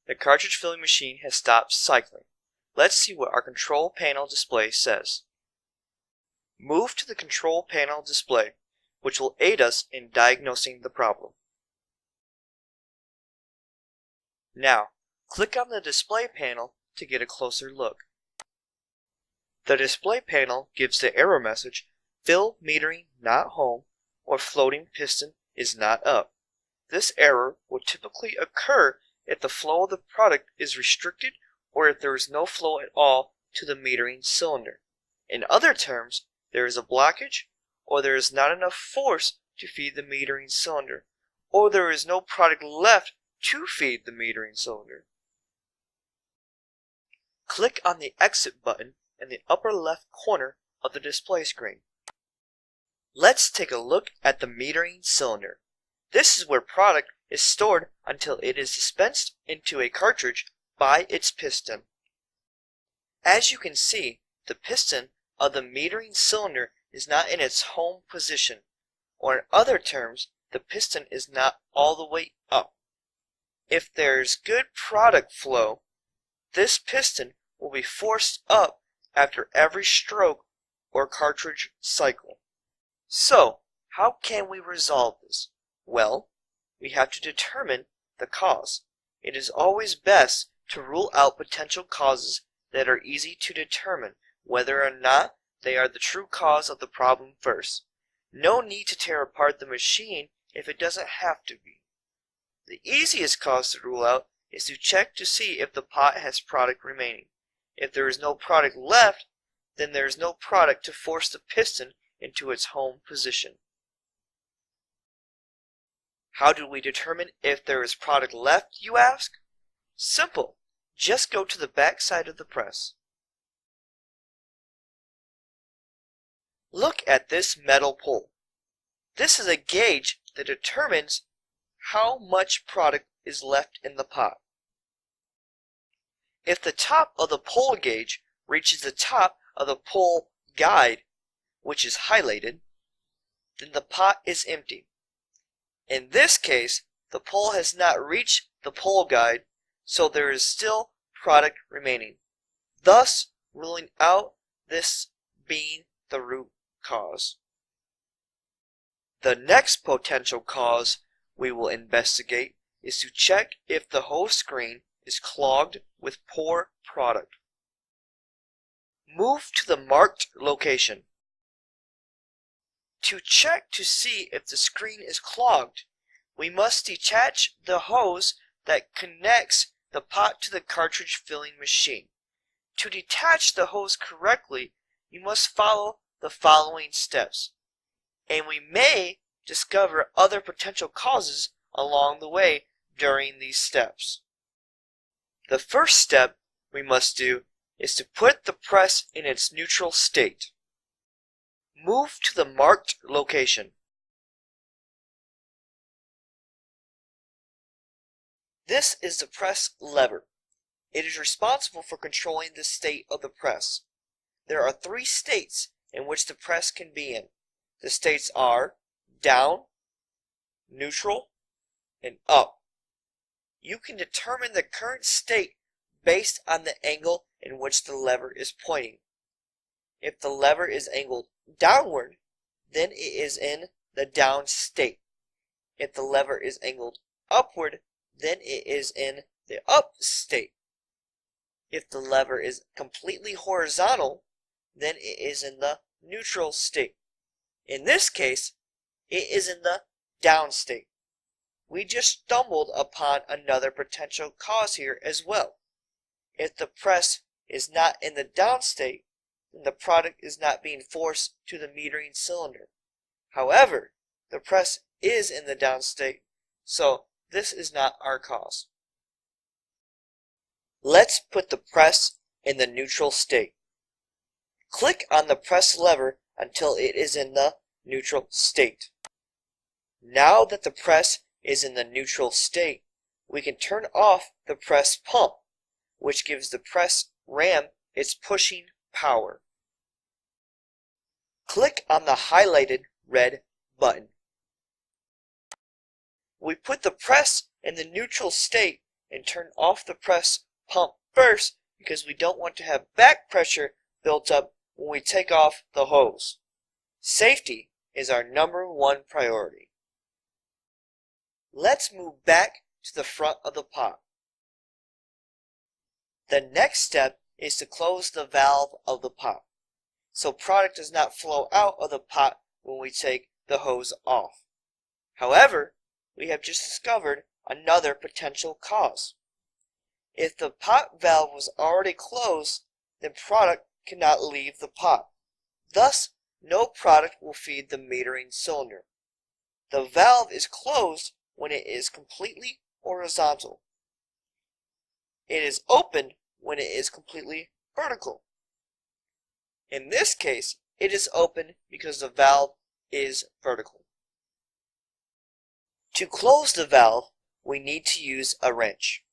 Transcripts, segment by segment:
The cartridge filling machine has stopped cycling. Let's see what our control panel display says. Move to the control panel display, which will aid us in diagnosing the problem. Now, click on the display panel to get a closer look. The display panel gives the error message, fill metering not home or floating piston is not up. This error will typically occur if the flow of the product is restricted or if there is no flow at all to the metering cylinder. In other terms, there is a blockage, or there is not enough force to feed the metering cylinder, or there is no product left to feed the metering cylinder. Click on the exit button in the upper left corner of the display screen. Let's take a look at the metering cylinder. This is where product is stored until it is dispensed into a cartridge by its piston. As you can see, the piston of the metering cylinder is not in its home position, or in other terms, the piston is not all the way up. If there is good product flow, this piston will be forced up after every stroke or cartridge cycle. So, how can we resolve this? Well, we have to determine the cause. It is always best to rule out potential causes that are easy to determine whether or not they are the true cause of the problem first. No need to tear apart the machine if it doesn't have to be. The easiest cause to rule out is to check to see if the pot has product remaining. If there is no product left, then there is no product to force the piston into its home position. How do we determine if there is product left, you ask? Simple. Just go to the back side of the press. Look at this metal pole. This is a gauge that determines how much product is left in the pot. If the top of the pole gauge reaches the top of the pole guide, which is highlighted, then the pot is empty. In this case, the pole has not reached the pole guide, so there is still product remaining, thus ruling out this being the root cause. The next potential cause we will investigate is to check if the hose screen is clogged with poor product. Move to the marked location. To check to see if the screen is clogged, we must detach the hose that connects the pot to the cartridge filling machine. To detach the hose correctly, you must follow the following steps, and we may discover other potential causes along the way during these steps. The first step we must do is to put the press in its neutral state. Move to the marked location. This is the press lever. It is responsible for controlling the state of the press. There are 3 states in which the press can be in. The states are down, neutral, and up. You can determine the current state based on the angle in which the lever is pointing. If the lever is angled downward, then it is in the down state. If the lever is angled upward, then it is in the up state. If the lever is completely horizontal, then it is in the neutral state. In this case, it is in the down state. We just stumbled upon another potential cause here as well. If the press is not in the down state, then the product is not being forced to the metering cylinder. However, the press is in the down state, so this is not our cause. Let's put the press in the neutral state. Click on the press lever until it is in the neutral state. Now that the press is in the neutral state, we can turn off the press pump, which gives the press ram its pushing power. Click on the highlighted red button. We put the press in the neutral state and turn off the press pump first because we don't want to have back pressure built up when we take off the hose. Safety is our #1 priority. Let's move back to the front of the pot. The next step is to close the valve of the pot, so product does not flow out of the pot when we take the hose off. However, we have just discovered another potential cause. If the pot valve was already closed, then product cannot leave the pot. Thus, no product will feed the metering cylinder. The valve is closed when it is completely horizontal. It is open when it is completely vertical. In this case, it is open because the valve is vertical. To close the valve, we need to use a wrench.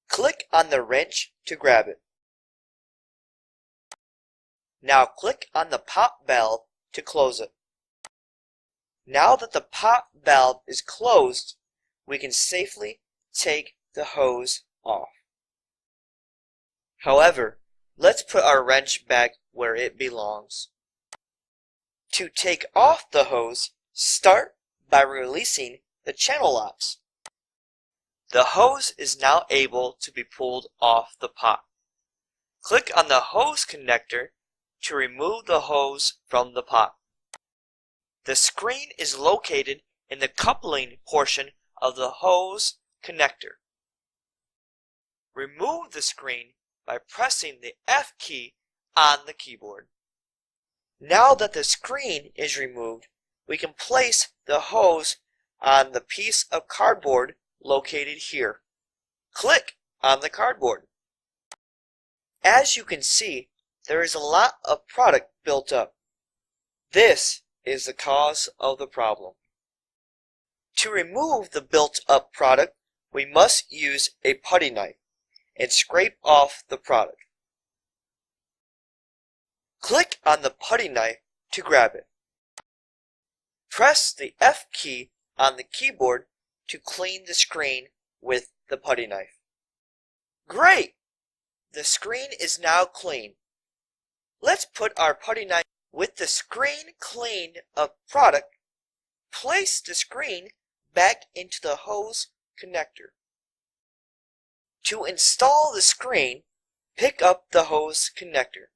Click on the wrench to grab it. Now click on the pot valve to close it. Now that the pot valve is closed, we can safely take the hose off. However, let's put our wrench back where it belongs. To take off the hose, start by releasing the channel locks. The hose is now able to be pulled off the pot. Click on the hose connector to remove the hose from the pot. The screen is located in the coupling portion of the hose connector. Remove the screen by pressing the F key on the keyboard. Now that the screen is removed, we can place the hose on the piece of cardboard located here. Click on the cardboard. As you can see, there is a lot of product built up. This is the cause of the problem. To remove the built-up product, we must use a putty knife and scrape off the product. Click on the putty knife to grab it. Press the F key on the keyboard to clean the screen with the putty knife. Great! The screen is now clean. Let's put our putty knife with the screen cleaned of product. Place the screen back into the hose connector. To install the screen, pick up the hose connector.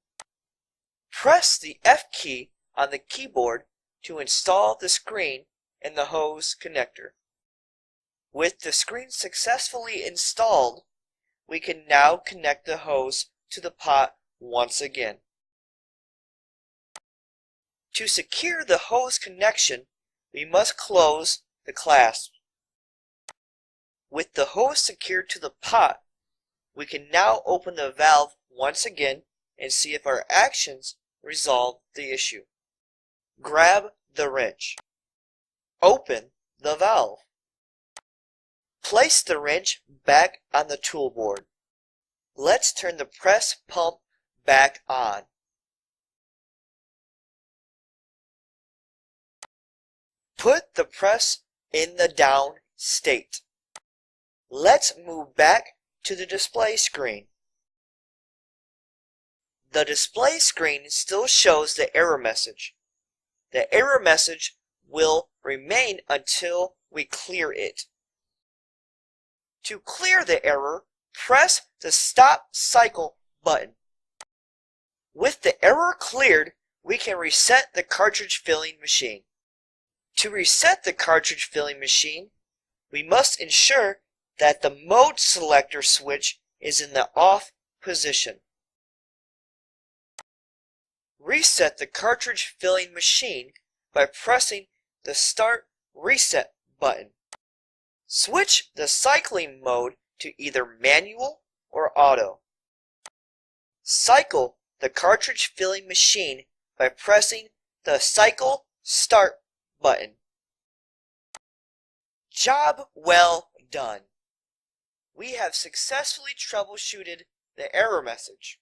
Press the F key on the keyboard to install the screen in the hose connector. With the screen successfully installed, we can now connect the hose to the pot once again. To secure the hose connection, we must close the clasp. With the hose secured to the pot, we can now open the valve once again and see if our actions resolve the issue. Grab the wrench. Open the valve. Place the wrench back on the tool board. Let's turn the press pump back on. Put the press in the down state. Let's move back to the display screen. The display screen still shows the error message. The error message will remain until we clear it. To clear the error, press the Stop Cycle button. With the error cleared, we can reset the cartridge filling machine. To reset the cartridge filling machine, we must ensure that the mode selector switch is in the off position. Reset the cartridge filling machine by pressing the Start Reset button. Switch the cycling mode to either manual or auto. Cycle the cartridge filling machine by pressing the Cycle Start button. Job well done. We have successfully troubleshooted the error message.